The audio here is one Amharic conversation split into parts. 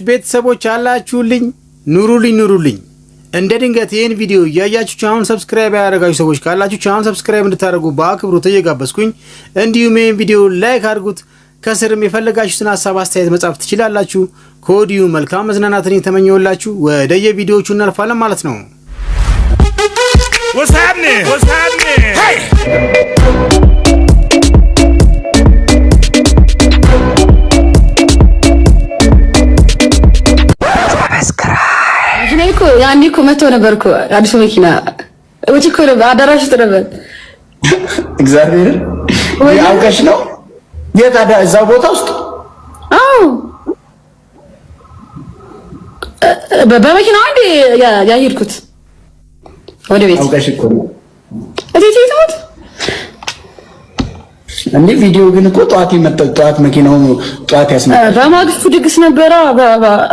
ቤተሰቦች አላችሁልኝ ኑሩልኝ እንደ ድንገት ይሄን ቪዲዮ ያያችሁ ቻናሉን ሰብስክራይብ ያደረጋችሁ ሰዎች ካላችሁ ቻናሉን ሰብስክራይብ እንድታደርጉ በአክብሮት እየጋበዝኩኝ እንዲሁም ይሄን ቪዲዮ ላይክ አድርጉት። ከስርም የፈለጋችሁትን ሐሳብ አስተያየት መጻፍ ትችላላችሁ። ከወዲሁ መልካም መዝናናትን የተመኘውላችሁ ወደ የቪዲዮቹ እናልፋለን ማለት ነው። What's happening? Hey! ያኔ እኮ መቶ ነበር እኮ አዲስ መኪና ወጪ እኮ ነበር አዳራሽ ውስጥ ነበር። እግዚአብሔር ያውቀሽ ነው የታዳ እዛው ቦታ ውስጥ አዎ በመኪና አንዴ ያሄድኩት ወደ ቤት አውቀሽ እኮ እቴቴ ተውት እንዴ ቪዲዮ ግን እኮ ጠዋት መኪናው ጠዋት ያስነሳ በማግስቱ ድግስ ነበረ።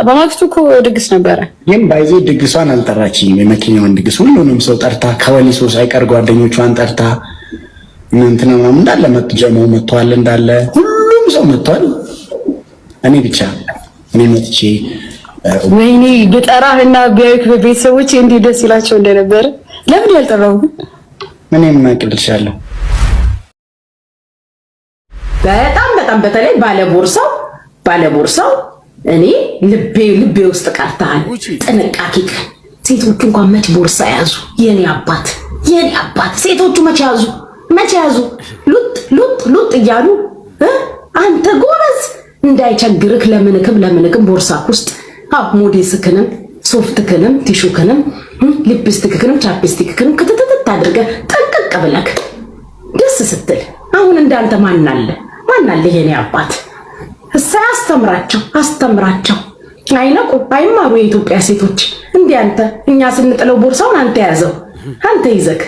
በማግስቱ እኮ ድግስ ነበረ። ይሄን ባይዜ ድግሷን አልጠራችኝም። የመኪናውን ድግስ ሁሉንም ሰው ጠርታ ከወሊሶ ሳይቀር ጓደኞቿን ጠርታ እንትና ምናምን እንዳለ መጥቷል እንዳለ ሁሉም ሰው መጥቷል። እኔ መጥቼ ወይኔ ገጠራህና ቢያዩክ በቤተሰቦቼ እንዴት ደስ ይላቸው እንደነበረ ለምን ያልጠራው እኔም እናቅልሻለሁ። በጣም በተለይ ባለቦርሳው እኔ ልቤ ውስጥ ቀርታል። ጥንቃቄ ሴቶቹ እንኳን መች ቦርሳ ያዙ? የኔ አባት ሴቶቹ መች ያዙ? ሉጥ እያሉ አንተ ጎበዝ እንዳይቸግርክ ለምንክም ቦርሳ ውስጥ ሞዴስክንም ሶፍትክንም ቲሹክንም ሊፕስቲክክንም ቻፕስቲክክንም ክትትት አድርገህ ጠንቀቅ ብለክ ደስ ስትል አሁን እንዳንተ ማናለ የኔ አባት አስተምራቸው አይነቁ አይማሩ የኢትዮጵያ ሴቶች እንዴ አንተ እኛ ስንጥለው ቦርሳውን አንተ ያዘው አንተ ይዘክ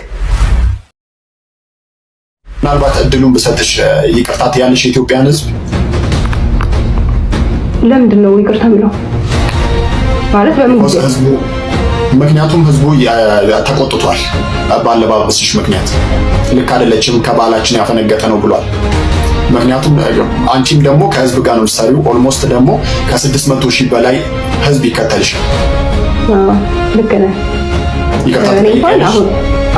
ምናልባት እድሉን ብሰጥሽ ይቅርታት ያለሽ የኢትዮጵያን ሕዝብ ለምንድን ነው ይቅርታ የሚለው ማለት ምክንያቱም ህዝቡ ተቆጥቷል። ባለባበስሽ ምክንያት ልክ አይደለችም ከባህላችን ያፈነገጠ ነው ብሏል። ምክንያቱም አንቺም ደግሞ ከህዝብ ጋር ነው የምትሰሪው። ኦልሞስት ደግሞ ከ600,000 በላይ ህዝብ ይከተልሻል። ልክ ነህ።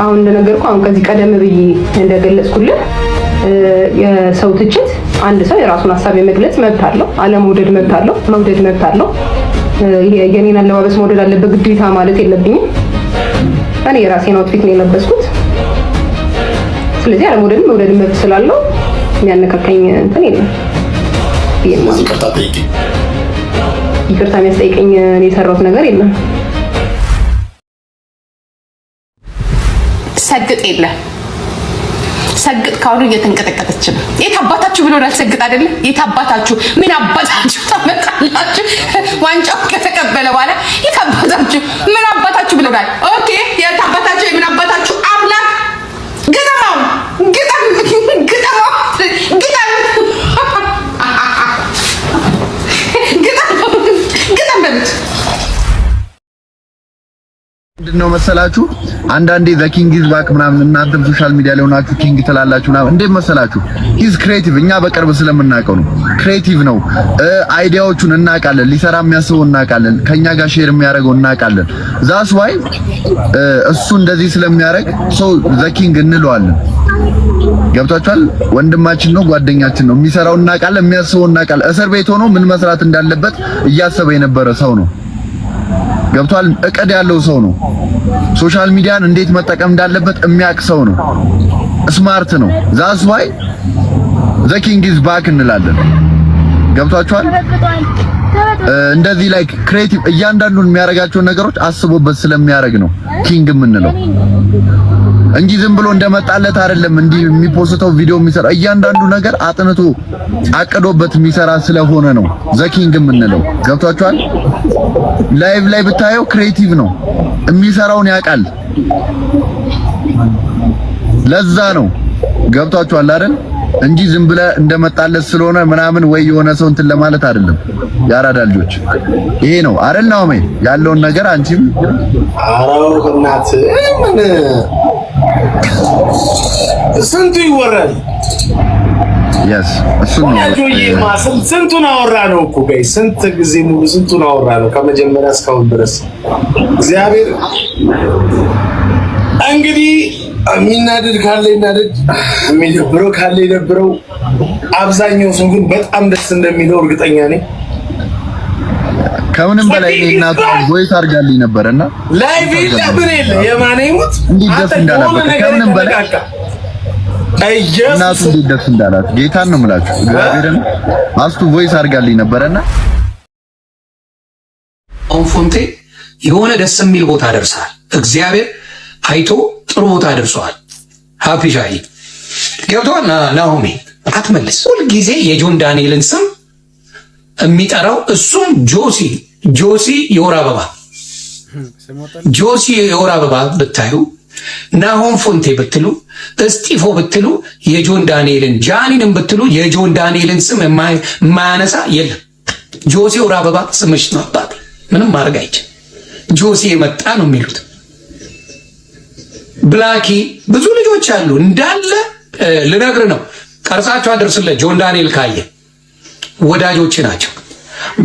አሁን እንደነገርኩህ አሁን ከዚህ ቀደም ብዬ እንደገለጽኩልህ የሰው ትችት አንድ ሰው የራሱን ሐሳብ የመግለጽ መብት አለው። አለመውደድ መብት አለው፣ መውደድ መብት አለው። የኔን አለባበስ መውደድ አለበት ግዴታ ማለት የለብኝም። እኔ የራሴን አውትፊት ነው የለበስኩት። ስለዚህ አለመውደድ መውደድ መብት ስላለው የሚያነካካኝ እንትን የለም። ይቅርታ የሚያስጠይቀኝ እኔ የሰራሁት ነገር የለም። ሰግጥ ካሉ እየተንቀጠቀጠች ነው። የት አባታችሁ ብሎናል። ሰግጥ አይደለ? የት አባታችሁ ምን አባታችሁ ታመጣላችሁ? ዋንጫው ከተቀበለ በኋላ የት አባታችሁ ምን አባታችሁ ብሎናል። ኦኬ የት አባታችሁ ምን አባታችሁ አምላክ ግጠማው በሉት። ምንድነው መሰላችሁ አንዳንዴ ዘ ኪንግ ኢዝ ባክ ምናምን እናንተም ሶሻል ሚዲያ ላይ ሆናችሁ ኪንግ ትላላችሁ ምናምን። እንዴት መሰላችሁ ሂዝ ክሬቲቭ። እኛ በቅርብ ስለምናውቀው ነው። ክሬቲቭ ነው። አይዲያዎቹን እናውቃለን። ሊሰራ የሚያስበው እናውቃለን። ከኛ ጋር ሼር የሚያደርገው እናውቃለን። ዛስ ዋይ እሱ እንደዚህ ስለሚያደርግ ሶ ዘ ኪንግ እንለዋለን። ገብታችኋል? ወንድማችን ነው፣ ጓደኛችን ነው። የሚሰራው እናውቃለን፣ የሚያስበው እናውቃለን። እስር ቤት ሆኖ ምን መስራት እንዳለበት እያሰበ የነበረ ሰው ነው። ገብቷል? እቅድ ያለው ሰው ነው። ሶሻል ሚዲያን እንዴት መጠቀም እንዳለበት የሚያውቅ ሰው ነው። ስማርት ነው። ዛስ ዋይ ዘ ኪንግ ኢዝ ባክ እንላለን። ገብቷችኋል? እንደዚህ ላይ ክሬቲቭ እያንዳንዱን የሚያደርጋቸውን ነገሮች አስቦበት ስለሚያደርግ ነው ኪንግ የምንለው እንጂ ዝም ብሎ እንደመጣለት አይደለም። እንዲህ የሚፖስተው ቪዲዮ የሚሰራ እያንዳንዱ ነገር አጥንቶ አቅዶበት የሚሰራ ስለሆነ ነው ዘ ኪንግ የምንለው። ገብቷችኋል? ላይቭ ላይ ብታየው ክሬቲቭ ነው። የሚሰራውን ያውቃል። ለዛ ነው። ገብቷችኋል አይደል? እንጂ ዝም ብለህ እንደመጣለት ስለሆነ ምናምን ወይ የሆነ ሰው እንትን ለማለት አይደለም። ያራዳ ልጆች ይሄ ነው አይደል? ነው ያለውን ነገር አንቺም አራው እናት ምን ስንቱ ይወራል yes እሱን ነው ስንቱን አወራ ነው እኮ ጋይ ስንት ጊዜ ሙሉ ስንቱን አወራ ነው ከመጀመሪያ እስካሁን ድረስ እግዚአብሔር እንግዲህ የሚናደድ ካለ ይናደድ የሚደብረው ካለ ይደብረው አብዛኛው ሰው ግን በጣም ደስ እንደሚለው እርግጠኛ ነኝ ከምንም በላይ እናቱ ቮይስ አድርጋልኝ ነበርና ላይቭ ለምን የማኔ ሙት እንዲደስ እንዳላበቀ ከምንም በላይ እናቱ እንዲደስ እንዳላት ጌታን ነው የምላችሁ እግዚአብሔርን አስቱ ቮይስ አድርጋልኝ ነበርና ፎንቴ የሆነ ደስ የሚል ቦታ ደርሳል እግዚአብሔር አይቶ ጥሩ ቦታ ደርሷል ሃፒ ሻይ ገብቷል ናሆሚ አትመልስ ሁሉ ጊዜ የጆን ዳንኤልን ስም የሚጠራው እሱም ጆሲ የወር አበባ ጆሲ የወር አበባ ብታዩ ናሆም ፎንቴ ብትሉ እስጢፎ ብትሉ የጆን ዳንኤልን ጃኒንም ብትሉ የጆን ዳንኤልን ስም የማያነሳ የለም ጆሲ የወር አበባ ስምሽ ነው አባት ምንም ማድረግ አይችል ጆሲ የመጣ ነው የሚሉት ብላኪ ብዙ ልጆች አሉ እንዳለ ልነግር ነው ቀርጻቸው አደርስለት ጆን ዳንኤል ካየ ወዳጆች ናቸው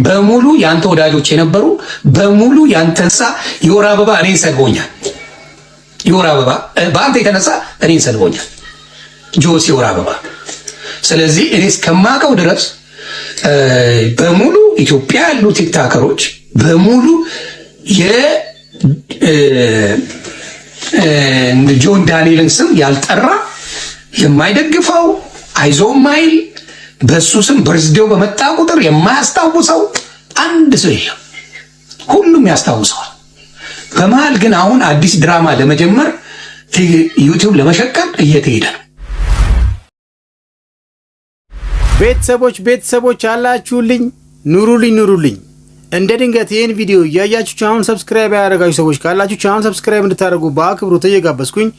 በሙሉ ያንተ ወዳጆች የነበሩ በሙሉ ያንተሳ የወር አበባ እኔን ሰድቦኛል የወር አበባ በአንተ የተነሳ እኔን ሰድቦኛል ጆሲ የወር አበባ ስለዚህ እኔ እስከማውቀው ድረስ በሙሉ ኢትዮጵያ ያሉ ቲክታከሮች በሙሉ ጆን ዳንኤልን ስም ያልጠራ የማይደግፈው አይዞህ ማይል በሱ ስም በርዝዴው በመጣ ቁጥር የማያስታውሰው አንድ ሰው የለም ሁሉም ያስታውሰዋል በመሃል ግን አሁን አዲስ ድራማ ለመጀመር ዩቲዩብ ለመሸቀል እየተሄደ ነው ቤተሰቦች አላችሁልኝ ኑሩልኝ እንደ ድንገት ይህን ቪዲዮ እያያችሁ ቻናሉን ሰብስክራይብ ያደረጋችሁ ሰዎች ካላችሁ ቻናሉን ሰብስክራይብ እንድታደርጉ በአክብሮት እየጋበዝኩኝ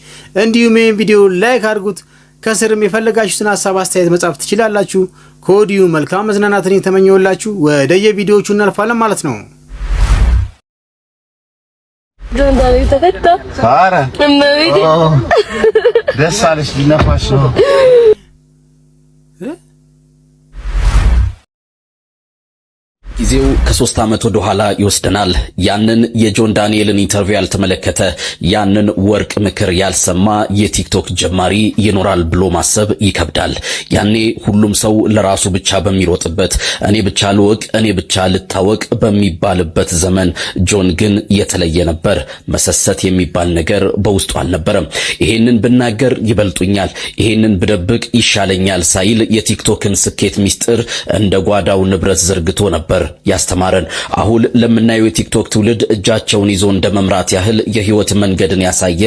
እንዲሁም ይህን ቪዲዮ ላይክ አድርጉት ከስርም የፈለጋችሁትን ሐሳብ አስተያየት መጻፍ ትችላላችሁ ከወዲሁ መልካም መዝናናትን የተመኘውላችሁ ወደ የቪዲዮቹ እናልፋለን ማለት ነው ዶንዳሪ ተፈታ አረ ደስ አለሽ ሊነፋሽ ነው ጊዜው ከ3 ዓመት ወደ ኋላ ይወስደናል ያንን የጆን ዳንኤልን ኢንተርቪው ያልተመለከተ ያንን ወርቅ ምክር ያልሰማ የቲክቶክ ጀማሪ ይኖራል ብሎ ማሰብ ይከብዳል ያኔ ሁሉም ሰው ለራሱ ብቻ በሚሮጥበት እኔ ብቻ ልወቅ እኔ ብቻ ልታወቅ በሚባልበት ዘመን ጆን ግን የተለየ ነበር መሰሰት የሚባል ነገር በውስጡ አልነበረም ይሄንን ብናገር ይበልጡኛል ይሄንን ብደብቅ ይሻለኛል ሳይል የቲክቶክን ስኬት ሚስጥር እንደ ጓዳው ንብረት ዘርግቶ ነበር ያስተማረን አሁን ለምናየው የቲክቶክ ትውልድ እጃቸውን ይዞ እንደመምራት ያህል የህይወት መንገድን ያሳየ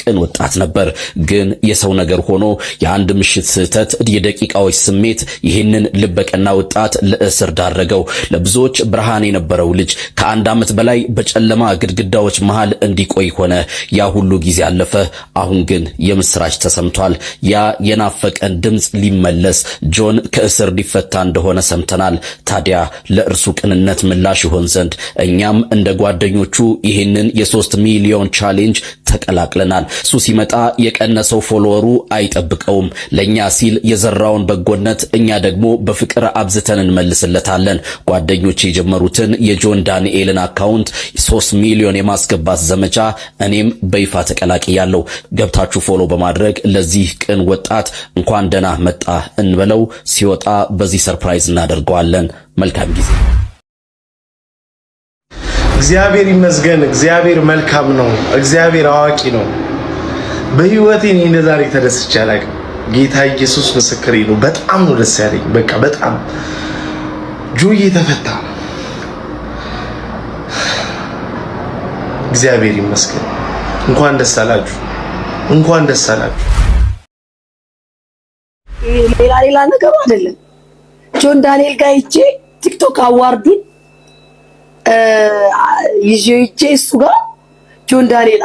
ቅን ወጣት ነበር ግን የሰው ነገር ሆኖ የአንድ ምሽት ስህተት የደቂቃዎች ስሜት ይህንን ልበቀና ወጣት ለእስር ዳረገው ለብዙዎች ብርሃን የነበረው ልጅ ከአንድ ዓመት በላይ በጨለማ ግድግዳዎች መሃል እንዲቆይ ሆነ ያ ሁሉ ጊዜ አለፈ አሁን ግን የምስራች ተሰምቷል ያ የናፈቀን ድምጽ ሊመለስ ጆን ከእስር ሊፈታ እንደሆነ ሰምተናል ታዲያ ለእርሱ ቅንነት ምላሽ ይሆን ዘንድ እኛም እንደ ጓደኞቹ ይህንን የ3 ሚሊዮን ቻሌንጅ ተቀላቅለናል እሱ ሲመጣ የቀነሰው ፎሎወሩ አይጠብቀውም ለኛ ሲል የዘራውን በጎነት እኛ ደግሞ በፍቅር አብዝተን እንመልስለታለን ጓደኞቼ የጀመሩትን የጆን ዳንኤልን አካውንት 3 ሚሊዮን የማስገባት ዘመቻ እኔም በይፋ ተቀላቅያለሁ ገብታችሁ ፎሎ በማድረግ ለዚህ ቅን ወጣት እንኳን ደህና መጣ እንበለው ሲወጣ በዚህ ሰርፕራይዝ እናደርገዋለን መልካም ጊዜ እግዚአብሔር ይመስገን እግዚአብሔር መልካም ነው እግዚአብሔር አዋቂ ነው በህይወቴ እኔ እንደዛሬ ተደስቼ አላውቅም ጌታ ኢየሱስ ምስክሬ ነው በጣም ነው ደስ ያለኝ በቃ በጣም ጆዬ ተፈታ እግዚአብሔር ይመስገን እንኳን ደስ አላችሁ ሌላ ነገር አይደለም ጆን ዳንኤል ጋር ሂጄ ቲክቶክ አዋርዱን ይዤ እሱ ጋር ጆን ዳንኤል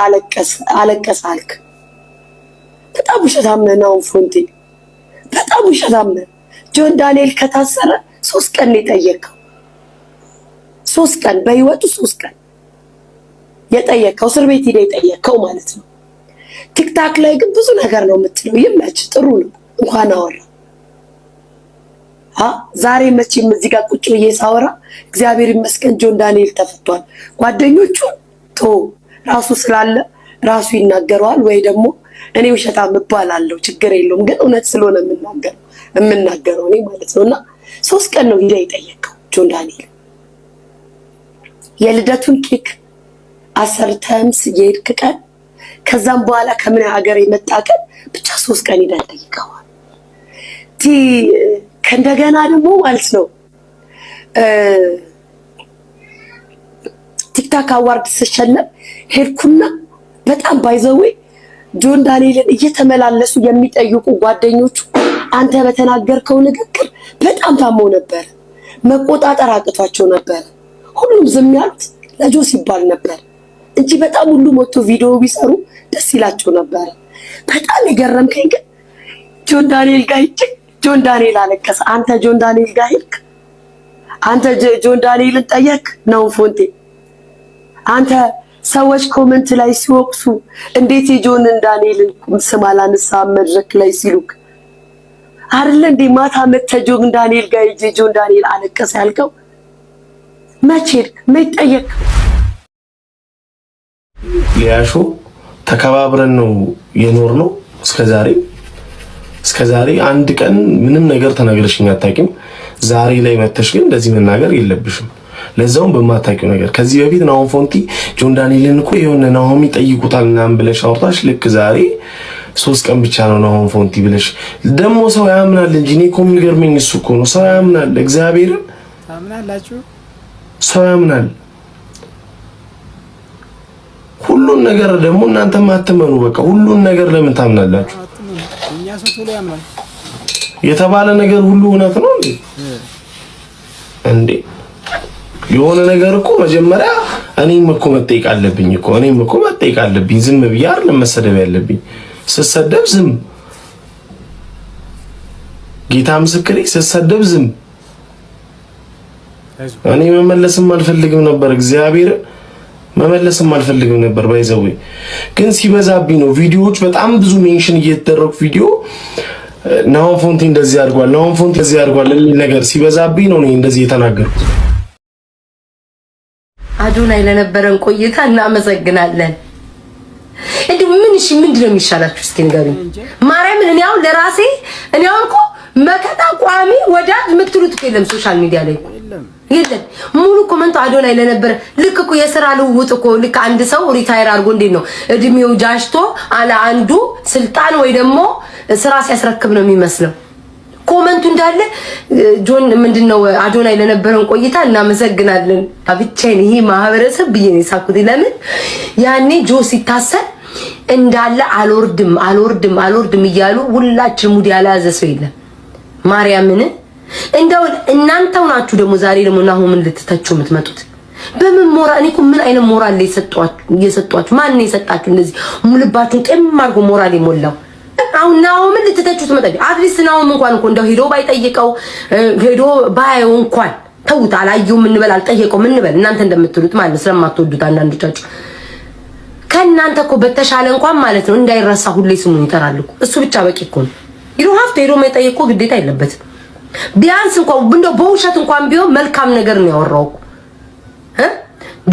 አለቀሰ አልክ በጣም ውሸታም ነው ፎንቴ በጣም ውሸታም ጆን ዳንኤል ከታሰረ 3 ቀን ነው የጠየቀው 3 ቀን በህይወቱ 3 ቀን የጠየቀው እስር ቤት ሄደ የጠየቀው ማለት ነው ቲክታክ ላይ ግን ብዙ ነገር ነው የምትለው ይመች ጥሩ ነው እንኳን አወራ ዛሬ መቼም እዚህ ጋር ቁጭ ብዬ ሳወራ እግዚአብሔር ይመስገን ጆን ዳንኤል ተፈቷል። ጓደኞቹ ራሱ ስላለ ራሱ ይናገረዋል፣ ወይ ደግሞ እኔ ውሸታም እባላለሁ፣ ችግር የለውም ግን እውነት ስለሆነ የምናገረው እኔ ማለት ነውና 3 ቀን ነው ሄዳ የጠየቀው ጆን ዳንኤል የልደቱን ኬክ አሰርተምስ የሄድክ ቀን ከዛም በኋላ ከምን ሀገር የመጣ ቀን ብቻ 3 ቀን ሄዳ ጠይቀዋል። ከእንደገና ደግሞ ማለት ነው ቲክታክ አዋርድ ስሸለም ሄድኩና በጣም ባይዘዌ ጆን ዳንኤልን እየተመላለሱ የሚጠይቁ ጓደኞቹ አንተ በተናገርከው ንግግር በጣም ታመው ነበር፣ መቆጣጠር አቅቷቸው ነበር። ሁሉም ዝም ያሉት ለጆስ ይባል ነበር እንጂ በጣም ሁሉ ሞቶ ቪዲዮ ቢሰሩ ደስ ይላቸው ነበር። በጣም የገረምከኝ ግን ጆን ዳንኤል ጋር ጆን ዳንኤል አለቀሰ። አንተ ጆን ዳንኤል ጋር ሄድክ? አንተ ጆን ዳንኤልን ጠየቅ ነው ፎንቴ? አንተ ሰዎች ኮሜንት ላይ ሲወቅሱ እንዴት የጆን ዳንኤልን ስም አላነሳ መድረክ ላይ ሲሉክ አይደለ እንዴ ማታ መተ ጆን ዳንኤል ጋር ጆን ዳንኤል አለቀሰ ያልከው? መቼ ጠየቅ? ሊያሾ ተከባብረን ነው የኖር ነው እስከዛሬ አንድ ቀን ምንም ነገር ተናግረሽኝ አታውቂም። ዛሬ ላይ መተሽ ግን እንደዚህ መናገር የለብሽም፣ ለዛውም በማታውቂው ነገር። ከዚህ በፊት ናሆም ፎንቲ ጆን ዳንኤልን እኮ የሆነ ናሆም ይጠይቁታል ምናምን ብለሽ አውርታሽ ልክ ዛሬ 3 ቀን ብቻ ነው ናሆም ፎንቲ ብለሽ ደግሞ ሰው ያምናል እንጂ እኔ እኮ የሚገርመኝ እሱ እኮ ነው። ሰው ያምናል፣ እግዚአብሔርን ታምናላችሁ? ሰው ያምናል ሁሉን ነገር ደግሞ እናንተ ማትመኑ በቃ ሁሉን ነገር ለምን ታምናላችሁ? እኛ ሰው ሁሉ ያምናል የተባለ ነገር ሁሉ እውነት ነው እንዴ? የሆነ ነገር እኮ መጀመሪያ እኔም እኮ መጠየቅ አለብኝ። ዝም ብዬ አይደለም መሰደብ ያለብኝ። ስሰደብ ዝም፣ ጌታ ምስክሬ፣ ስሰደብ ዝም። እኔ መመለስም አልፈልግም ነበር፣ እግዚአብሔር መመለስም አልፈልግም ነበር። ባይዘው ግን ሲበዛብኝ ነው ቪዲዮዎች በጣም ብዙ ሜንሽን እየተደረጉ ቪዲዮ ናሆም ፎንቲ እንደዚህ አድርጓል የሚል ነገር ሲበዛብኝ ነው እኔ እንደዚህ የተናገርኩት። አዶናይ ለነበረን ቆይታ እናመሰግናለን። እንዴ ምንድነው የሚሻላችሁ እስኪ ንገሩኝ ማርያምን። እኔ አሁን ለራሴ እኮ መከታ ቋሚ ወዳጅ የምትሉት እኮ የለም ሶሻል ሚዲያ ላይ የለም። ሙሉ ኮመንቱ አዶናይ ለነበረ ልክ እኮ የሥራ ልውውጥ እኮ ልክ አንድ ሰው ሪታየር አድርጎ እንዴት ነው እድሜው ጃጅቶ አለ አንዱ ስልጣን ወይ ደግሞ ስራ ሲያስረክብ ነው የሚመስለው። ኮመንቱ እንዳለ ጆን ምንድነው አዶናይ ለነበረን ቆይታ እናመሰግናለን። አብቻዬን ይሄ ማህበረሰብ ብዬ ነው ሳኩት። ለምን ያኔ ጆ ሲታሰር እንዳለ አልወርድም እያሉ ሁላችን ሙድ ያላዘ ሰው የለም ማርያምን። እንደው እናንተው ናችሁ ደግሞ ዛሬ ደግሞ ናሆምን ልትተቹ የምትመጡት በምን ሞራል? እኔ እኮ ምን አይነት ሞራል ላይ የሰጧችሁ? ማን ነው የሰጣችሁ? እንደዚህ ሙልባችሁን ጤም አድርጎ ሞራል የሞላው አሁን ናሆምን ልትተቹት መጣ። አትሊስት ናሆም እንኳን እኮ እንደው ሄዶ ባይጠይቀው ሄዶ ባየው እንኳን ተውት። አላየውም እንበል አልጠየቀውም እንበል እናንተ እንደምትሉት ማለት ነው። ስለማትወዱት አንዳንዶቻችሁ ከእናንተ እኮ በተሻለ እንኳን ማለት ነው እንዳይረሳ ሁሌ ስሙን ይጠራሉ። እሱ ብቻ በቂ እኮ ነው። ይሩ ሀፍቶ ሄዶ ማይጠይቀው ግዴታ የለበትም። ቢያንስ እንኳን እንደው በውሸት እንኳን ቢሆን መልካም ነገር ነው ያወራው።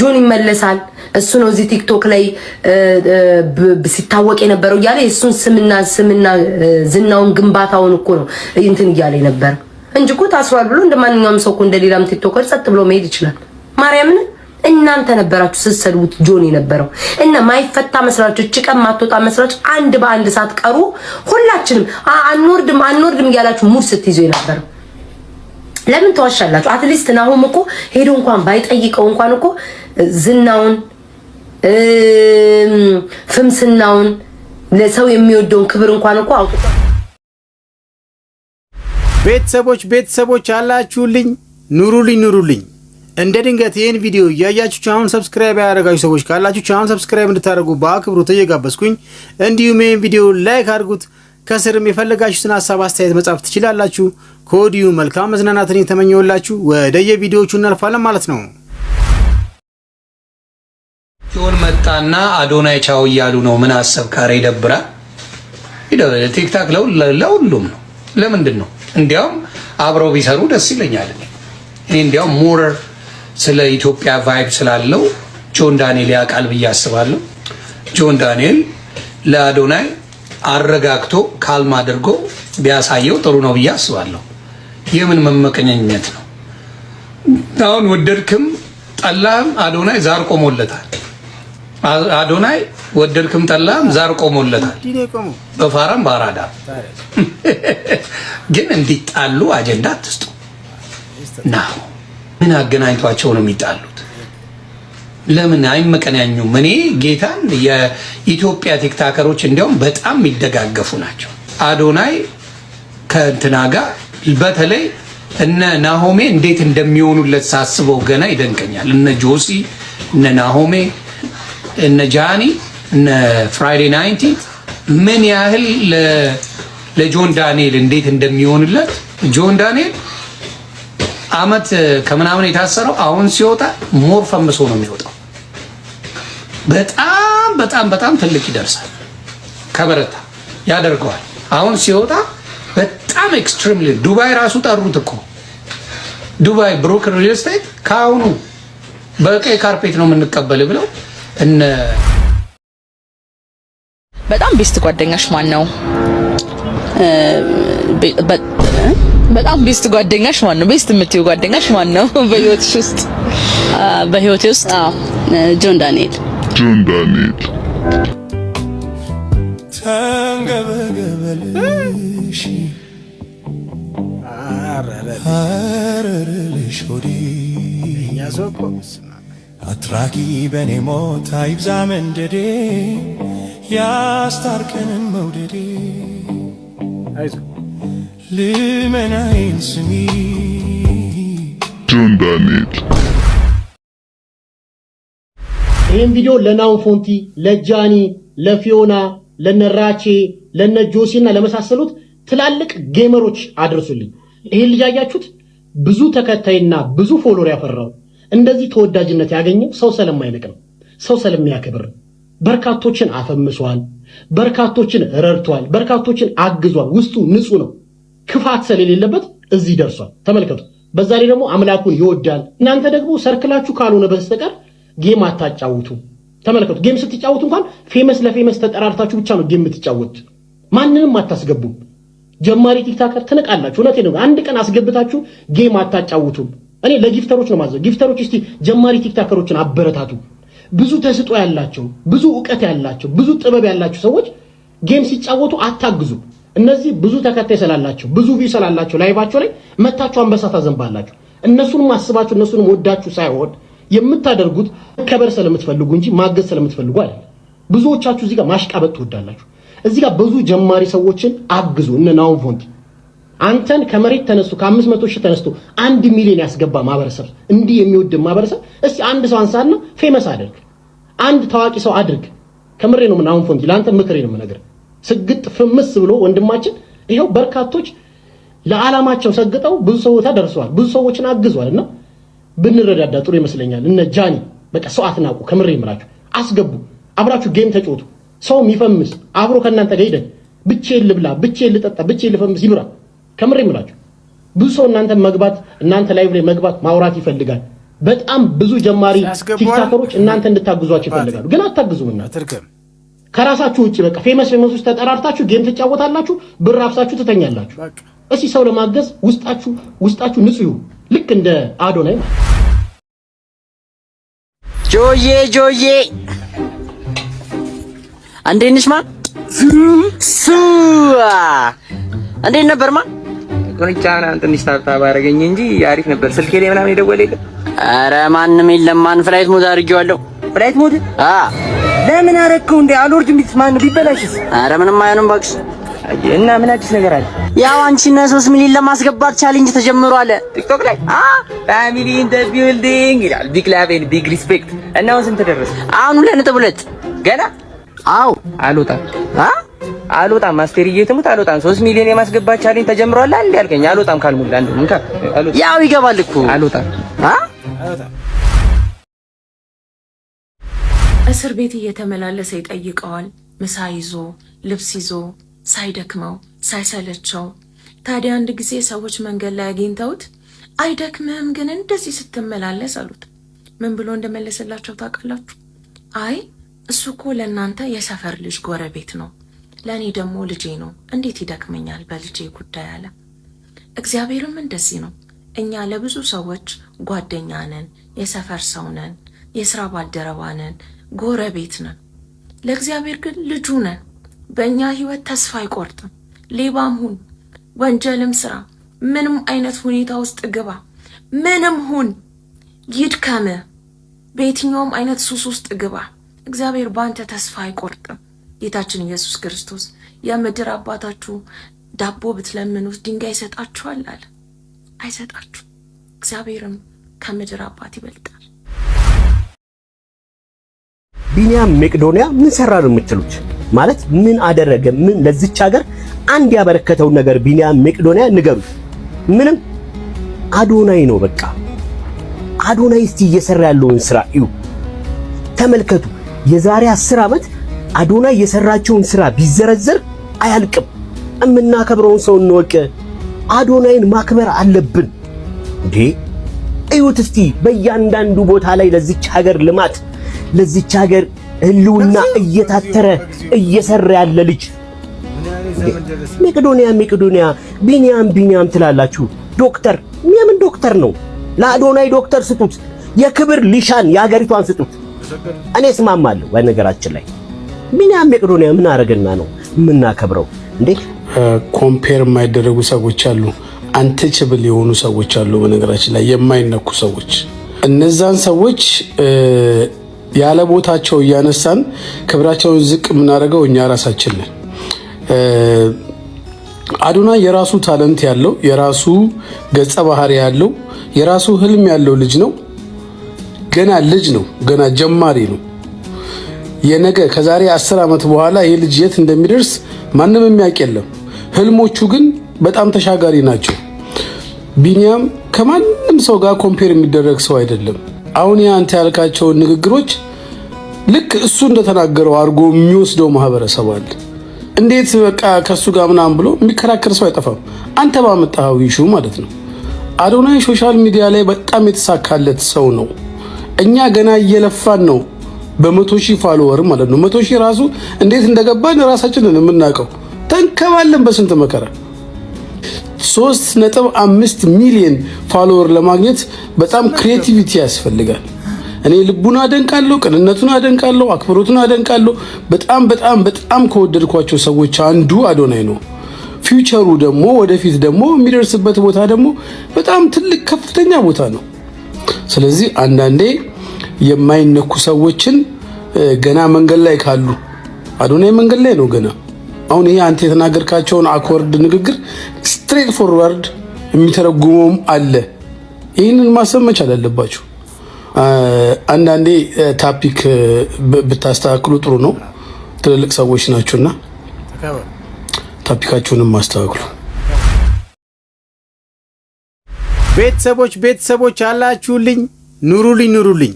ጆን ይመለሳል እሱ ነው እዚህ ቲክቶክ ላይ ሲታወቅ የነበረው እያለ የሱን ስምና ዝናውን ግንባታውን እኮ ነው እንትን እያለ ነበር እንጂ እኮ ታስሯል ብሎ እንደማንኛውም ሰው እኮ እንደሌላም ቲክቶከር ጸጥ ብሎ መሄድ ይችላል። ማርያምን እናንተ ነበራችሁ ስትሰድቡት ጆን የነበረው እና ማይፈታ መስራቾች ጭቀም ማትወጣ መስራቾች አንድ በአንድ ሳትቀሩ ሁላችንም አንወርድም እያላችሁ ሙድ ስትይዙ የነበረው ለምን ተዋሻላችሁ? አትሊስት ናሆም እኮ ሄዶ እንኳን ባይጠይቀው እንኳን እኮ ዝናውን ፍምስናውን ለሰው የሚወደውን ክብር እንኳን እኮ አውጥቶ ቤተሰቦች አላችሁልኝ፣ ኑሩልኝ። እንደ ድንገት ይህን ቪዲዮ እያያችሁ ቻናሉን ሰብስክራይብ ያደረጋችሁ ሰዎች ካላችሁ ቻናሉን ሰብስክራይብ እንድታደርጉ በአክብሮት እየጋበዝኩኝ፣ እንዲሁም ይህን ቪዲዮ ላይክ አድርጉት። ከስርም የፈለጋችሁትን ሀሳብ አስተያየት መጻፍ ትችላላችሁ። ከወዲሁ መልካም መዝናናትን የተመኘውላችሁ ወደ የቪዲዮቹ እናልፋለን ማለት ነው። ጆን መጣና አዶናይ ቻው እያሉ ነው። ምን አሰብ ካሬ ይደብራል። ቲክታክ ለሁሉም ነው። ለምንድን ነው እንዲያውም አብረው ቢሰሩ ደስ ይለኛል። እኔ እንዲያው ሞር ስለ ኢትዮጵያ ቫይብ ስላለው ጆን ዳንኤል ያውቃል ብዬ አስባለሁ። ጆን ዳንኤል ለአዶናይ አረጋግቶ ካልም አድርጎ ቢያሳየው ጥሩ ነው ብዬ አስባለሁ። የምን መመቀኘኘት ነው? አሁን ወደድክም ጠላህም አዶናይ ዛር ቆሞለታል። አዶናይ ወደድክም ጠላህም ዛር ቆሞለታል። በፋራም ባራዳ ግን እንዲጣሉ አጀንዳ አትስጡ። ናው ምን አገናኝቷቸው ነው የሚጣሉት? ለምን አይመቀናኙም? እኔ ጌታን የኢትዮጵያ ቲክታከሮች እንዲያውም በጣም የሚደጋገፉ ናቸው። አዶናይ ከእንትና ጋር በተለይ እነ ናሆሜ እንዴት እንደሚሆኑለት ሳስበው ገና ይደንቀኛል። እነ ጆሲ፣ እነ ናሆሜ፣ እነ ጃኒ፣ እነ ፍራይዴ ናይንቲ ምን ያህል ለጆን ዳንኤል እንዴት እንደሚሆንለት። ጆን ዳንኤል አመት ከምናምን የታሰረው አሁን ሲወጣ ሞር ፈምሶ ነው የሚወጣው። በጣም በጣም በጣም ትልቅ ይደርሳል። ከበረታ ያደርገዋል። አሁን ሲወጣ በጣም ኤክስትሪምሊ ዱባይ ራሱ ጠሩት እኮ ዱባይ ብሮከር ሪል ስቴት ካሁኑ በቀይ ካርፔት ነው የምንቀበል ብለው እነ በጣም ቤስት ጓደኛሽ ማን ነው? በጣም ቤስት ጓደኛሽ ማን ነው? ቤስት የምትይው ጓደኛሽ ማን ነው በህይወትሽ ውስጥ? በህይወቴ ውስጥ ጆን ዳንኤል። ጆን ዳንኤል ተንገበገበልሽ አረረልሽ ሆዴ አትራቂ በኔ ሞት አይብዛ መንደዴ ያስታርቀንን መውደዴ ልመናዬን ስሚ ጆን ዳንኤል። ይህን ቪዲዮ ለናውን ፎንቲ፣ ለጃኒ፣ ለፊዮና፣ ለነራቼ፣ ለነጆሲ እና ለመሳሰሉት ትላልቅ ጌመሮች አድርሱልኝ። ይሄን ልጅ አያችሁት? ብዙ ተከታይና ብዙ ፎሎወር ያፈራው እንደዚህ ተወዳጅነት ያገኘው ሰው ስለማይንቅ ነው፣ ሰው ስለሚያከብር። በርካቶችን አፈምሷል፣ በርካቶችን ረድቷል፣ በርካቶችን አግዟል። ውስጡ ንጹህ ነው፣ ክፋት ስለሌለበት እዚህ ደርሷል። ተመልከቱ። በዛ ላይ ደግሞ አምላኩን ይወዳል። እናንተ ደግሞ ሰርክላችሁ ካልሆነ በስተቀር ጌም አታጫውቱ። ተመልከቱ። ጌም ስትጫወቱ እንኳን ፌመስ ለፌመስ ተጠራርታችሁ ብቻ ነው ጌም የምትጫወቱት። ማንንም አታስገቡም። ጀማሪ ቲክታከር ትንቃላችሁ። እውነቴን ነው። አንድ ቀን አስገብታችሁ ጌም አታጫውቱም። እኔ ለጊፍተሮች ነው ማዘው። ጊፍተሮች እስቲ ጀማሪ ቲክታከሮችን አበረታቱ። ብዙ ተስጦ ያላቸው፣ ብዙ ዕውቀት ያላቸው፣ ብዙ ጥበብ ያላቸው ሰዎች ጌም ሲጫወቱ አታግዙ። እነዚህ ብዙ ተከታይ ስላላቸው፣ ብዙ ቪው ስላላቸው ላይቫቸው ላይ መታችሁ አንበሳ ታዘንባላችሁ። እነሱንም አስባችሁ እነሱንም ወዳችሁ ሳይሆን የምታደርጉት ከበር ስለምትፈልጉ እንጂ ማገዝ ስለምትፈልጉ አይደለም። ብዙዎቻችሁ እዚህ ጋር ማሽቃበጥ ትወዳላችሁ። እዚህ ጋር ብዙ ጀማሪ ሰዎችን አግዙ። እነ ናውን ፎንቲ አንተን ከመሬት ተነስቶ ከ500,000 ተነስቶ 1 ሚሊዮን ያስገባ ማህበረሰብ፣ እንዲህ የሚወድ ማህበረሰብ እስቲ አንድ ሰው አንሳና ፌመስ አድርግ፣ አንድ ታዋቂ ሰው አድርግ። ከምሬ ነው። ናውን ፎንቲ ለአንተ ምክሬ ነው የምነግርህ። ስግጥ ፍምስ ብሎ ወንድማችን ይሄው በርካቶች ለዓላማቸው ሰግጠው ብዙ ሰዎች ደርሰዋል፣ ብዙ ሰዎችን አግዟልና ብንረዳዳ ጥሩ ይመስለኛል። እነ ጃኒ በቃ ሰው አትናቁ። ከምሬ የምላችሁ አስገቡ፣ አብራችሁ ጌም ተጫወቱ። ሰው የሚፈምስ አብሮ ከእናንተ ጋር ሄደን ብቻዬን ልብላ፣ ብቻዬን ልጠጣ፣ ብቻዬን ልፈምስ ይብራ። ከምሬ የምላችሁ ብዙ ሰው እናንተ መግባት፣ እናንተ ላይቭ ላይ መግባት ማውራት ይፈልጋል። በጣም ብዙ ጀማሪ ቲክታከሮች እናንተ እንድታግዟቸው ይፈልጋሉ፣ ግን አታግዙምና ከራሳችሁ ውጪ በቃ ፌመሶች ተጠራርታችሁ ጌም ትጫወታላችሁ፣ ብር አፍሳችሁ ትተኛላችሁ። እስቲ ሰው ለማገዝ ውስጣችሁ ንጹህ ይሁን፣ ልክ እንደ አዶናይ ማለት። ጆዬ እንዴት ነሽ ማ? እንዴት ነበር ማ? ቶንቻና ትንሽ ታብታብ አደረገኝ እንጂ አሪፍ ነበር። ስልኬ ላይ ምናምን የደወለልኝ? ኧረ ማንም የለም። ማን ፍላይት ሞድ አድርጌዋለሁ። ፍላይት ሞድ? ለምን አደረከው እንዴ? አልወርድም ቢስማን ቢበላሽስ? ኧረ ምንም አይሆንም እባክሽ። እና ምን አዲስ ነገር አለ? ያው አንቺና 3 ሚሊዮን ለማስገባት ቻሌንጅ ተጀምሯል ቲክቶክ ላይ። ፋሚሊ ኢን ዘ ቢልዲንግ ይላል። ቢግ ላቭ ኤንድ ቢግ ሪስፔክት። እና አሁን ስንት ደረሰ? አሁን 2.2 ገና? አዎ። አልወጣም ማስቴርዬ ትሙት አልወጣም። 3 ሚሊዮን የማስገባት ቻሌንጅ ተጀምሯል አንዴ ያልከኝ። አልወጣም ካልሙላ አንዴ እንካ አልወጣም። ያው ይገባል እኮ አልወጣም። እስር ቤት እየተመላለሰ ይጠይቀዋል። ምሳ ይዞ ልብስ ይዞ ሳይደክመው ሳይሰለቸው ታዲያ አንድ ጊዜ ሰዎች መንገድ ላይ አግኝተውት አይደክምህም ግን እንደዚህ ስትመላለስ አሉት። ምን ብሎ እንደመለሰላቸው ታውቃላችሁ? አይ እሱ እኮ ለእናንተ የሰፈር ልጅ ጎረቤት ነው፣ ለእኔ ደግሞ ልጄ ነው። እንዴት ይደክመኛል በልጄ ጉዳይ አለ። እግዚአብሔርም እንደዚህ ነው። እኛ ለብዙ ሰዎች ጓደኛ ነን፣ የሰፈር ሰው ነን፣ የስራ ባልደረባ ነን፣ ጎረቤት ነን። ለእግዚአብሔር ግን ልጁ ነን። በእኛ ህይወት ተስፋ አይቆርጥም። ሌባም ሁን፣ ወንጀልም ስራ፣ ምንም አይነት ሁኔታ ውስጥ ግባ፣ ምንም ሁን፣ ይድከም፣ በየትኛውም አይነት ሱስ ውስጥ ግባ፣ እግዚአብሔር በአንተ ተስፋ አይቆርጥም። ጌታችን ኢየሱስ ክርስቶስ የምድር አባታችሁ ዳቦ ብትለምኑት ድንጋይ ይሰጣችኋል አለ። አይሰጣችሁ። እግዚአብሔርም ከምድር አባት ይበልጣል። ቢኒያም መቄዶንያ ምን ሰራ ነው የምትሉት? ማለት ምን አደረገ? ምን ለዚች ሀገር አንድ ያበረከተውን ነገር ቢኒያም መቄዶንያ ንገሩ። ምንም። አዶናይ ነው በቃ። አዶናይ እስቲ እየሰራ ያለውን ስራ እዩ፣ ተመልከቱ። የዛሬ 10 ዓመት አዶናይ የሰራቸውን ስራ ቢዘረዘር አያልቅም። እምናከብረውን ሰው እንወቅ። አዶናይን ማክበር አለብን እንዴ! እዩት እስቲ በእያንዳንዱ ቦታ ላይ ለዚች ሀገር ልማት፣ ለዚች ሀገር ህልውና እየታተረ እየሰራ ያለ ልጅ። መቄዶንያ ቢኒያም ትላላችሁ። ዶክተር የምን ዶክተር ነው? ለአዶናይ ዶክተር ስጡት፣ የክብር ሊሻን የሀገሪቷን ስጡት። እኔ እስማማለሁ። በነገራችን ላይ ቢኒያም መቄዶንያ ምን አረገና ነው የምናከብረው እንዴ? ኮምፔር የማይደረጉ ሰዎች አሉ፣ አንተችብል የሆኑ ሰዎች አሉ። በነገራችን ላይ የማይነኩ ሰዎች፣ እነዛን ሰዎች ያለ ቦታቸው እያነሳን ክብራቸውን ዝቅ የምናደርገው እኛ ራሳችን ነን። አዶናይ የራሱ ታለንት ያለው፣ የራሱ ገጸ ባህሪ ያለው፣ የራሱ ህልም ያለው ልጅ ነው። ገና ልጅ ነው፣ ገና ጀማሪ ነው። የነገ ከዛሬ 10 ዓመት በኋላ ይሄ ልጅ የት እንደሚደርስ ማንም የሚያውቅ የለም። ህልሞቹ ግን በጣም ተሻጋሪ ናቸው። ቢኒያም ከማንም ሰው ጋር ኮምፔር የሚደረግ ሰው አይደለም። አሁን አንተ ያልካቸውን ንግግሮች ልክ እሱ እንደተናገረው አድርጎ የሚወስደው ማህበረሰብ አለ። እንዴት በቃ ከሱ ጋር ምናምን ብሎ የሚከራከር ሰው አይጠፋም። አንተ ባመጣኸው ኢሹ ማለት ነው። አዶናይ ሶሻል ሚዲያ ላይ በጣም የተሳካለት ሰው ነው። እኛ ገና እየለፋን ነው በ100,000 ፎሎወር ማለት ነው። 100,000 ራሱ እንዴት እንደገባን ራሳችንን የምናውቀው ተንከባለን በስንት መከራ። 3.5 ሚሊዮን ፎሎወር ለማግኘት በጣም ክሬቲቪቲ ያስፈልጋል። እኔ ልቡን አደንቃለሁ፣ ቅንነቱን አደንቃለሁ፣ አክብሮቱን አደንቃለሁ። በጣም ከወደድኳቸው ሰዎች አንዱ አዶናይ ነው። ፊውቸሩ ደግሞ ወደፊት ደግሞ የሚደርስበት ቦታ ደግሞ በጣም ትልቅ ከፍተኛ ቦታ ነው። ስለዚህ አንዳንዴ የማይነኩ ሰዎችን ገና መንገድ ላይ ካሉ፣ አዶናይ መንገድ ላይ ነው ገና። አሁን ይሄ አንተ የተናገርካቸውን አኮርድ ንግግር ስትሬት ፎርዋርድ የሚተረጉመውም አለ። ይህንን ማሰብ መቻል አለባችሁ። አንዳንዴ ታፒክ ብታስተካክሉ ጥሩ ነው። ትልልቅ ሰዎች ናችሁና ታፒካችሁንም ማስተካክሉ። ቤተሰቦች አላችሁልኝ፣ ኑሩልኝ።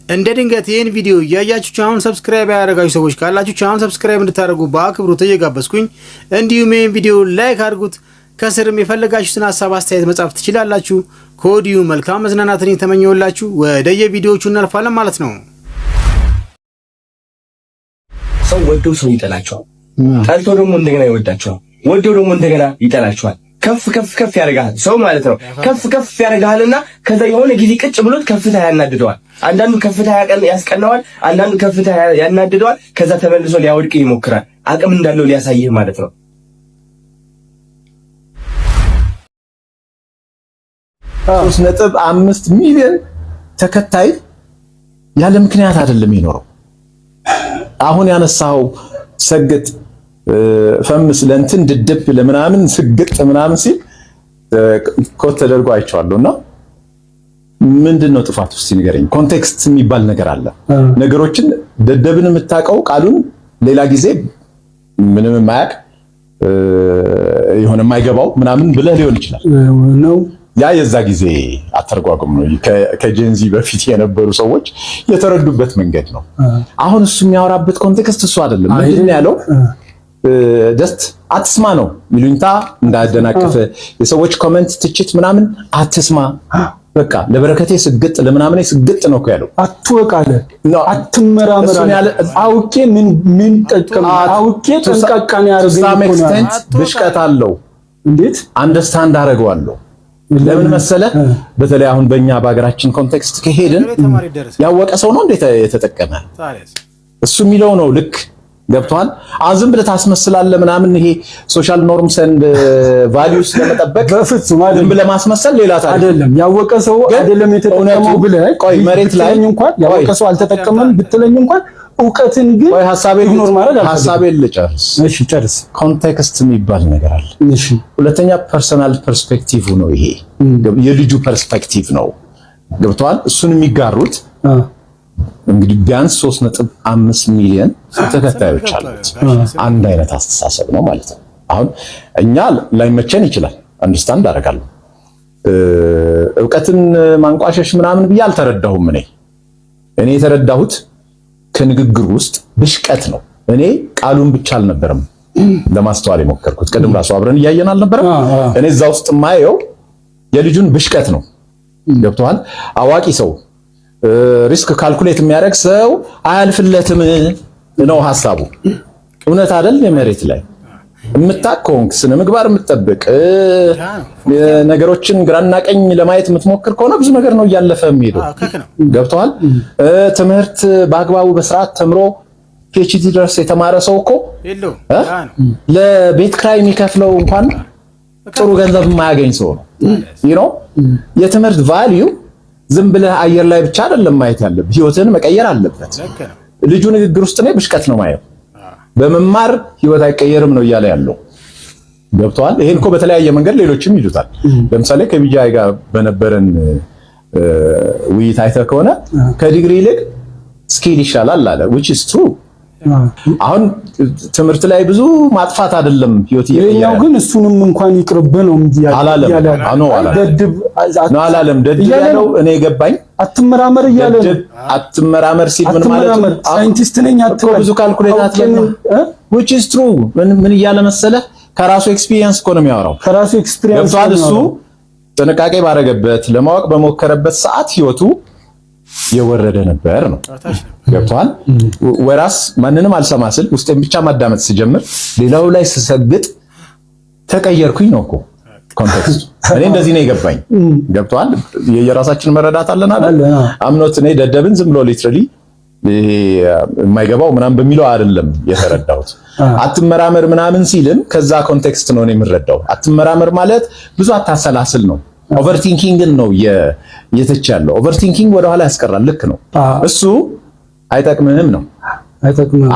እንደ ድንገት ይህን ቪዲዮ እያያችሁ ቻናሉን ሰብስክራይብ ያደረጋችሁ ሰዎች ካላችሁ ቻናሉን ሰብስክራይብ እንድታደርጉ በአክብሮት እየጋበዝኩኝ፣ እንዲሁም ይህን ቪዲዮ ላይክ አድርጉት። ከስርም የፈለጋችሁትን ሀሳብ አስተያየት መጻፍ ትችላላችሁ። ከወዲሁ መልካም መዝናናትን የተመኘውላችሁ ወደ የቪዲዮቹ እናልፋለን ማለት ነው። ሰው ወዶ ሰው ይጠላቸዋል፣ ጠልቶ ደግሞ እንደገና ይወዳቸዋል፣ ወዶ ደግሞ እንደገና ይጠላቸዋል። ከፍ ያደርጋል ሰው ማለት ነው። ከፍ ያደርጋልና ከዛ የሆነ ጊዜ ቅጭ ብሎት ከፍታ ያናድደዋል። አንዳንዱ ከፍታ ያስቀናዋል፣ አንዳንዱ ከፍታ ያናድደዋል። ከዛ ተመልሶ ሊያወድቅ ይሞክራል። አቅም እንዳለው ሊያሳይህ ማለት ነው። 3.5 ሚሊዮን ተከታይ ያለ ምክንያት አይደለም የሚኖረው። አሁን ያነሳው ሰግጥ ፈምስ ለእንትን ድድብ ለምናምን ስግጥ ምናምን ሲል ኮት ተደርጎ አይቼዋለሁና ምንድነው ጥፋቱ? እስቲ ንገረኝ። ኮንቴክስት የሚባል ነገር አለ። ነገሮችን ደደብን የምታውቀው ቃሉን ሌላ ጊዜ ምንም የማያውቅ የሆነ የማይገባው ምናምን ብለህ ሊሆን ይችላል ነው። ያ የዛ ጊዜ አተርጓጉም ነው። ከጄንዚ በፊት የነበሩ ሰዎች የተረዱበት መንገድ ነው። አሁን እሱ የሚያወራበት ኮንቴክስት እሱ አይደለም። ምንድነው ያለው? ጀስት አትስማ ነው ሚሉኝታ እንዳያደናቅፍ የሰዎች ኮሜንት ትችት ምናምን አትስማ በቃ ለበረከቴ ስግጥ ለምናምኔ ስግጥ ነው እኮ ያለው አትወቃለ አትመራመራ አውቄ ምን ጠቀም አውቄ ተንቀቃን ያርገኝ ብሽቀት አለው እንዴት አንደርስታንድ አደርገዋለሁ ለምን መሰለ በተለይ አሁን በእኛ በአገራችን ኮንቴክስት ከሄድን ያወቀ ሰው ነው እንዴት የተጠቀመ እሱ የሚለው ነው ልክ ገብቷል አዝም ብለህ ታስመስላለህ ምናምን ይሄ ሶሻል ኖርምስ ኤንድ ቫልዩስ ለመጠበቅ በፍጹም ዝም ብለህ ማስመሰል ሌላ ታሪክ አይደለም ያወቀ ሰው አይደለም የተጠቀመው ብለህ ቆይ መሬት ላይ እንኳን ያወቀ ሰው አልተጠቀመም ብትለኝ እንኳን ዕውቀትን ግን ቆይ ሐሳቤን ኢግኖር ማድረግ አልፈልግም ሐሳቤን ልጨርስ እሺ ጨርስ ኮንቴክስት የሚባል ነገር አለ እሺ ሁለተኛ ፐርሰናል ፐርስፔክቲቭ ነው ይሄ የልጁ ፐርስፔክቲቭ ነው ገብቷል እሱን የሚጋሩት እንግዲህ ቢያንስ 3.5 ሚሊዮን ተከታዮች አሉት አንድ አይነት አስተሳሰብ ነው ማለት ነው አሁን እኛ ላይመቸን ይችላል አንደርስታንድ አደርጋለሁ ዕውቀትን ማንቋሸሽ ምናምን ብዬ አልተረዳሁም እኔ የተረዳሁት ከንግግር ውስጥ ብሽቀት ነው እኔ ቃሉን ብቻ አልነበረም ለማስተዋል የሞከርኩት ቀደም ራሱ አብረን እያየን አልነበረም እኔ እዛ ውስጥ ማየው የልጁን ብሽቀት ነው ገብቷል አዋቂ ሰው ሪስክ ካልኩሌት የሚያደርግ ሰው አያልፍለትም ነው ሐሳቡ እውነት አይደል የመሬት ላይ የምታቆንክ ስነ ምግባር የምትጠብቅ ነገሮችን ግራና ቀኝ ለማየት የምትሞክር ከሆነ ብዙ ነገር ነው ያለፈ የሚሄደው ገብቷል ትምህርት በአግባቡ በስርዓት ተምሮ PhD ድረስ የተማረ ሰው እኮ ለቤት ክራይ የሚከፍለው እንኳን ጥሩ ገንዘብ የማያገኝ ሰው ነው የትምህርት ቫልዩ ዝም ብለህ አየር ላይ ብቻ አይደለም ማየት ያለብህ ህይወትን መቀየር አለበት ልጁ ንግግር ውስጥ ነው ብሽቀት ነው ማየው በመማር ህይወት አይቀየርም ነው እያለ ያለው ገብቷል ይሄን እኮ በተለያየ መንገድ ሌሎችም ይሉታል ለምሳሌ ከቢጃይ ጋር በነበረን ውይይት አይተህ ከሆነ ከዲግሪ ይልቅ ስኪል ይሻላል አለ which is true አሁን ትምህርት ላይ ብዙ ማጥፋት አይደለም ህይወት ይያው ግን እሱንም እንኳን ይቅርብ ነው እንጂ አላለም ደድብ ያለው እኔ ገባኝ አትመራመር ይያለ አትመራመር ሲል ምን ማለት ነው ሳይንቲስት ነኝ አትመራመር ብዙ ካልኩሌት አትለም which is true ምን ይያለ መሰለ ከራሱ ኤክስፒሪየንስ እኮ ነው የሚያወራው ከራሱ ኤክስፒሪየንስ እሱ ጥንቃቄ ባረገበት ለማወቅ በመከረበት ሰዓት ህይወቱ የወረደ ነበር ነው ገብቷል ወራስ ማንንም አልሰማስል ውስጤን ብቻ ማዳመጥ ሲጀምር ሌላው ላይ ስሰግጥ ተቀየርኩኝ ነው እኮ ኮንቴክስት እኔ እንደዚህ ነው የገባኝ ገብቷል የራሳችን መረዳት አለና አምኖት እኔ ደደብን ዝም ብሎ ሊትራሊ የማይገባው ምናምን በሚለው አይደለም የተረዳሁት አትመራመር ምናምን ሲልም ከዛ ኮንቴክስት ነው የምረዳው አትመራመር ማለት ብዙ አታሰላስል ነው ኦቨርቲንኪንግ ነው የተቻለው ኦቨርቲንኪንግ ወደ ኋላ ያስቀራል ልክ ነው እሱ አይጠቅምህም ነው አይጠቅምህም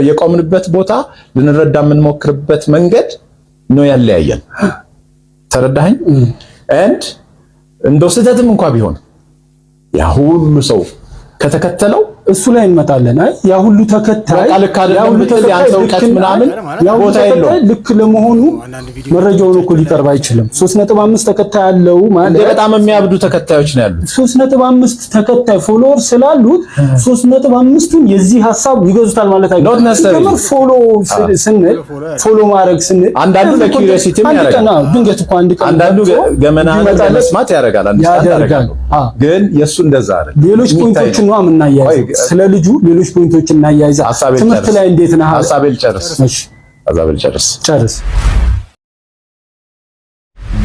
የቆምንበት ቦታ ልንረዳ የምንሞክርበት መንገድ ነው ያለያየን ተረዳኸኝ and እንደው ስህተትም እንኳን ቢሆን ያ ሁሉ ሰው ከተከተለው እሱ ላይ እንመጣለን አይ ያ ሁሉ ተከታይ ያ ሁሉ ያንተው ቀጥ ምናምን ቦታ የለው ልክ ለመሆኑ መረጃውን እኮ ሊቀርብ አይችልም 3.5 ተከታይ ያለው ማለት በጣም የሚያብዱ ተከታዮች ነው ያሉት 3.5 ተከታይ ፎሎወር ስላሉት 3.5ቱን የዚህ ሐሳብ ይገዙታል ማለት አይደለም ፎሎ ማድረግ ስንል አንዳንዱ ለኪዩሪዮሲቲ ያደርጋል ድንገት እኮ አንዳንዱ ገመና ለመስማት ያደርጋል ግን የሱ እንደዛ አይደል ሌሎች ፖይንቶች ነው አምናያይ ስለ ልጁ ሌሎች ፖይንቶች እና ያይዛ ትምህርት ላይ እንዴት ነህ ሐሳቤል ጨርስ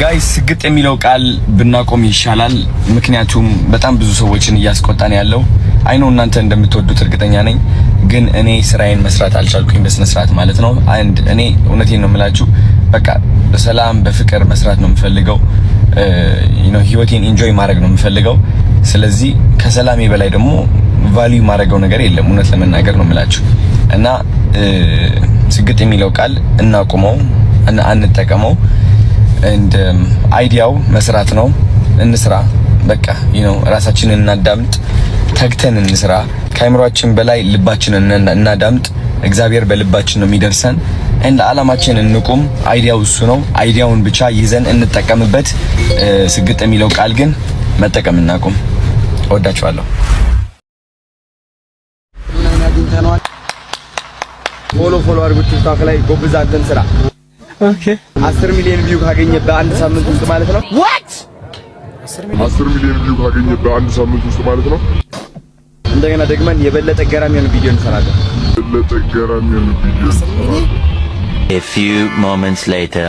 ጋይስ ስግጥ የሚለው ቃል ብናቆም ይሻላል ምክንያቱም በጣም ብዙ ሰዎችን እያስቆጣን ያለው አይኖ እናንተ እንደምትወዱት እርግጠኛ ነኝ ግን እኔ ስራዬን መስራት አልቻልኩኝ በስነ ስርዓት ማለት ነው አንድ እኔ እውነቴን ነው የምላችሁ በቃ በሰላም በፍቅር መስራት ነው የምፈልገው ህይወቴን ኢንጆይ ማድረግ ነው የምፈልገው ስለዚህ ከሰላሜ በላይ ደግሞ ቫልዩ ማድረገው ነገር የለም እውነት ለመናገር ነው የምላችሁ እና ስግጥ የሚለው ቃል እናቁመው እና አንጠቀመው and አይዲያው መስራት ነው እንስራ በቃ ራሳችንን እናዳምጥ ተግተን እንስራ ከአይምሮአችን በላይ ልባችንን እናዳምጥ እግዚአብሔር በልባችን ነው የሚደርሰን and ዓላማችንን እንቁም አይዲያው እሱ ነው አይዲያውን ብቻ ይዘን እንጠቀምበት ስግጥ የሚለው ቃል ግን መጠቀም እናቁም እወዳችኋለሁ ፎሎ አድርጉት ቲክቶክ ላይ ጎብዛ እንትን ስራ። ኦኬ 10 ሚሊዮን ቪው ካገኘ በአንድ ሳምንት ውስጥ ማለት ነው። ዋት 10 ሚሊዮን ቪው ካገኘ በአንድ ሳምንት ውስጥ ማለት ነው። እንደገና ደግመን የበለጠ ገራሚ የሆነ ቪዲዮ እንሰራለን። A few moments later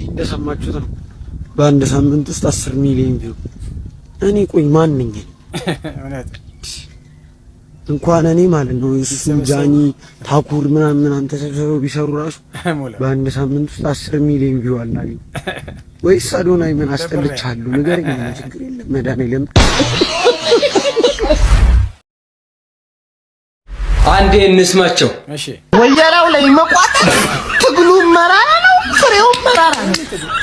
እንደሰማችሁት ነው። በአንድ ሳምንት ውስጥ 10 ሚሊዮን ቪው። እኔ ቆይ ማን ነኝ? እንኳን እኔ ማለት ነው እሱ ጃኒ ታኩር ምናምን ተሰብስበው ቢሰሩ ራሱ በአንድ ሳምንት ውስጥ 10 ሚሊዮን ቪው አላገኝ። ወይስ አዶናይ ምን አስጠልቻለሁ? ንገረኝ። ችግር የለም መድኃኒዓለም አንዴ እንስማቸው። እሺ ወየራው ላይ መቋጠር ትግሉ መራራ ነው፣ ፍሬው መራራ ነው።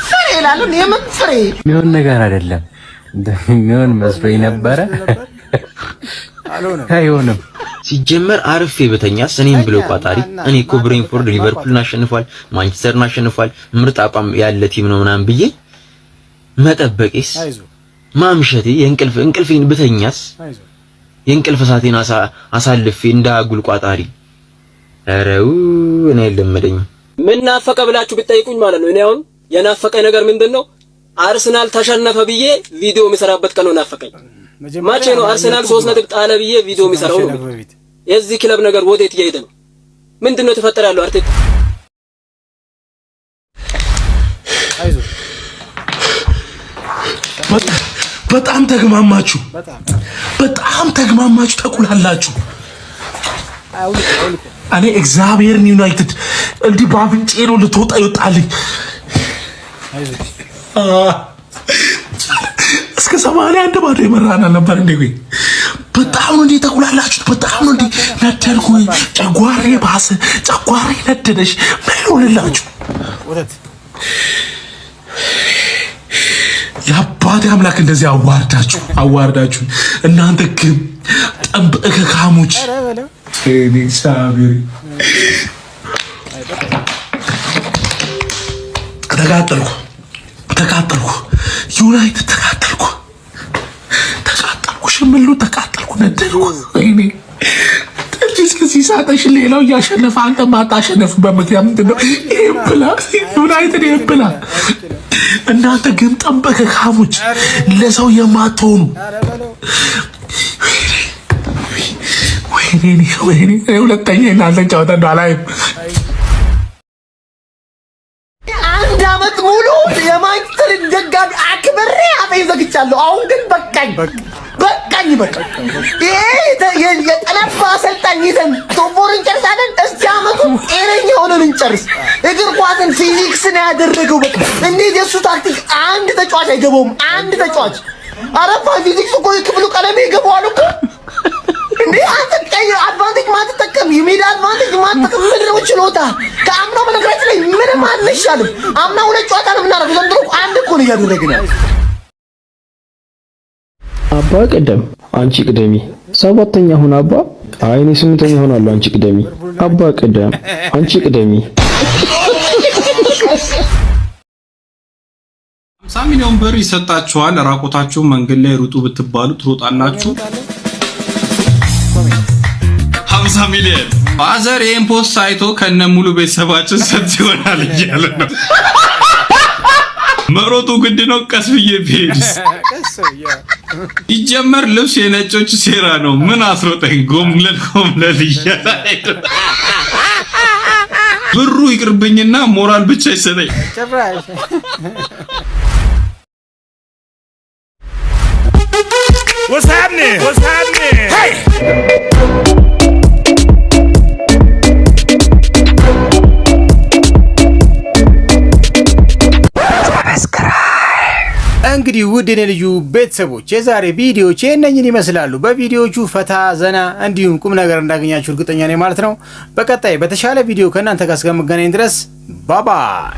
ፍሬ ይላል የምን ፍሬ የሚሆን ነገር አይደለም። እንደሚሆን መስሎኝ ነበረ። አይሆንም። ሲጀመር አርፌ በተኛስ እኔም ብሎ ቋጣሪ። እኔ እኮ ብሬንፎርድ ሊቨርፑልን አሸንፏል፣ ማንቸስተርን አሸንፏል፣ ምርጥ አቋም ያለ ቲም ነው ምናምን ብዬ መጠበቄስ ማምሸቴ እንቅልፌን ብተኛስ የእንቅልፍ ሰዓቴን አሳልፌ እንዳጉል ቋጣሪ። አረው እኔ ለምደኝ ምን ናፈቀ ብላችሁ ብትጠይቁኝ ማለት ነው። እኔ አሁን የናፈቀ ነገር ምንድነው? አርሰናል ተሸነፈ ብዬ ቪዲዮ የሚሰራበት ቀን ነው ናፈቀኝ። ማቼ ነው አርሰናል 3 ነጥብ ጣለ ብዬ ቪዲዮ የሚሰራው ነው። የዚህ ክለብ ነገር ወዴት እየሄደ ነው? ምንድነው ተፈጠረ ያለው? አርቴታ አይዞ በጣም ተግማማችሁ፣ በጣም ተግማማችሁ፣ ተቁላላችሁ። እኔ እግዚአብሔርን ዩናይትድ እንዲህ ባብንጬ ነው ልትወጣ ይወጣልኝ። እስከ 81 ባዶ የመራና ነበር እንዴ? በጣም ነው እንዴ ተቁላላችሁት? በጣም ነው እንዴ ነደድኩኝ። ጨጓሬ ባሰ፣ ጨጓሬ ነደደሽ። ምን ሆነላችሁ? የአባቴ አምላክ እንደዚህ አዋርዳችሁ እናንተ ግን ጠብቀ ካሙች እኔ ሳቢሪ ተቃጠልኩ ዩናይትድ ተቃጠልኩ ሽምሉ ተቃጠልኩ ነደድኩ። እኔ እስከዚህ ሳጠሽ ሌላው እያሸነፈ አንተ ማታሸነፍ በምክንያት ምንድነው? ይብላ ዩናይትድ ይብላ። እናንተ ግን ጠበቀ ካሙች ለሰው የማትሆኑ ወይኔ ሁለተኛ እናንተን ጨዋታ ነው አላይም። አንድ አመት ሙሉ የማንቸስተር ደጋፊ አክብሬ አፌን ዘግቻለሁ። አሁን ግን በቃኝ። ይሄ የጠነባ አሰልጣኝ ይዘን ቶፖር እንጨርሳለን። እስቲ አመቱ ጤነኛ ሆነን እንጨርስ። እግር ኳስን ፊዚክስን ያደረገው በቃ እንዴት የሱ ታክቲክ አንድ ተጫዋች አይገባውም። አንድ ተጫዋች አረፋ ፊዚክስ እኮ የክፍሉ ቀለም ይገባዋል እኮ እንዴ! አንተ ቀይ አድቫንቴጅ ማትጠቀም የሜዳ አድቫንቴጅ ማትጠቀም ምንድነው ችሎታ? ከአምናው በነገራችን ላይ ምንም አንሻልም። አምና 2 ጨዋታ ነው የምናደርገው፣ ዘንድሮ አንድ እኮ ነው እያደረግን ያለው። አባ ቀደም አንቺ ቅደሚ። 7ኛ ሁን አባ። አይ እኔ 8ኛ ሆናለሁ። አንቺ ቅደሚ አባ ቀደም አንቺ ቅደሚ። 50 ሚሊዮን ብር ይሰጣችኋል። ራቆታችሁ መንገድ ላይ ሩጡ ብትባሉ ትሮጣላችሁ። 50 ሚሊዮን ፋዘር ይሄን ፖስት አይቶ ከነ ሙሉ ቤተሰባችን ሰጥ ይሆናል እያለ ነው። መሮጡ ግድ ነው። ቀስ ብዬ ብሄድስ ይጀመር ልብስ የነጮች ሴራ ነው። ምን አስሮጠኝ? ጎምለል እያለ ብሩ ይቅርብኝና ሞራል ብቻ ይሰጠኝ። What's happening? Hey! እንግዲህ ውድ የኔ ልዩ ቤተሰቦች የዛሬ ቪዲዮዎች እነኝን ይመስላሉ። በቪዲዮቹ ፈታ ዘና እንዲሁም ቁም ነገር እንዳገኛችሁ እርግጠኛ ነኝ ማለት ነው። በቀጣይ በተሻለ ቪዲዮ ከእናንተ ጋር እስከምገናኝ ድረስ ባባይ